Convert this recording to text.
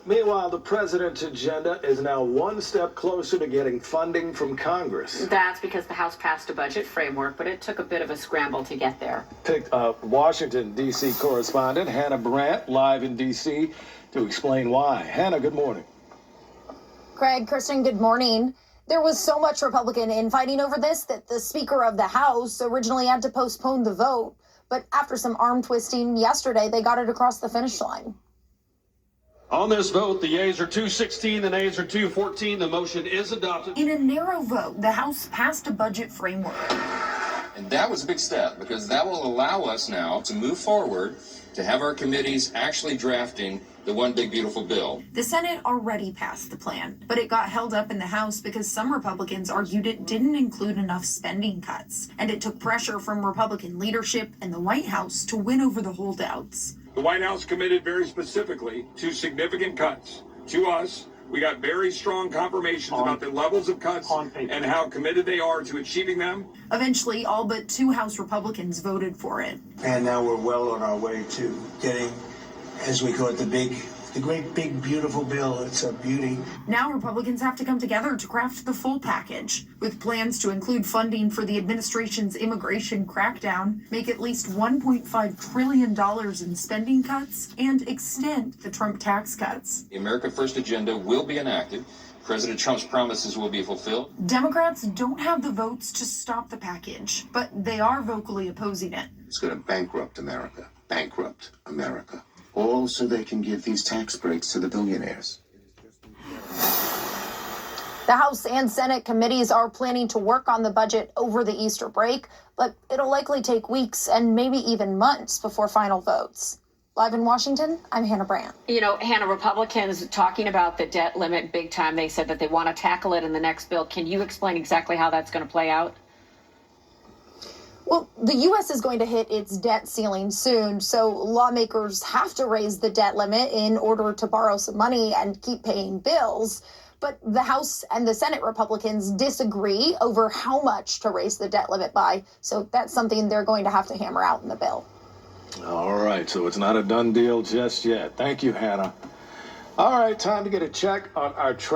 Meanwhile, the president's agenda is now one step closer to getting funding from Congress. That's because the House passed a budget framework, but it took a bit of a scramble to get there. Picked up Washington, D.C. correspondent Hannah Brandt live in D.C. to explain why. Hannah, good morning. Craig, Kristen, good morning. There was so much Republican infighting over this that the Speaker of the House originally had to postpone the vote. But after some arm twisting yesterday, they got it across the finish line. On this vote, the yeas are 216, the nays are 214. The motion is adopted. In a narrow vote, the House passed a budget framework. And that was a big step because that will allow us now to move forward to have our committees actually drafting the one big beautiful bill. The Senate already passed the plan, but it got held up in the House because some Republicans argued it didn't include enough spending cuts, and it took pressure from Republican leadership and the White House to win over the holdouts. The White House committed very specifically to significant cuts. To us, we got very strong confirmations about the levels of cuts and how committed they are to achieving them. Eventually, all but 2 House Republicans voted for it. And now we're well on our way to getting, as we call it, the great big beautiful bill. It's a beauty. Now Republicans have to come together to craft the full package, with plans to include funding for the administration's immigration crackdown, make at least $1.5 trillion in spending cuts, and extend the Trump tax cuts. The America First agenda will be enacted. President Trump's promises will be fulfilled. Democrats don't have the votes to stop the package, but they are vocally opposing it. It's going to bankrupt America. Bankrupt America. All so they can give these tax breaks to the billionaires. The House and Senate committees are planning to work on the budget over the Easter break, but it'll likely take weeks and maybe even months before final votes. Live in Washington, I'm Hannah Brandt. You know, Hannah, Republicans talking about the debt limit big time. They said that they want to tackle it in the next bill. Can you explain exactly how that's going to play out? Well, the U.S. is going to hit its debt ceiling soon, so lawmakers have to raise the debt limit in order to borrow some money and keep paying bills. But the House and the Senate Republicans disagree over how much to raise the debt limit by, so that's something they're going to have to hammer out in the bill. All right, so it's not a done deal just yet. Thank you, Hannah. All right, time to get a check on our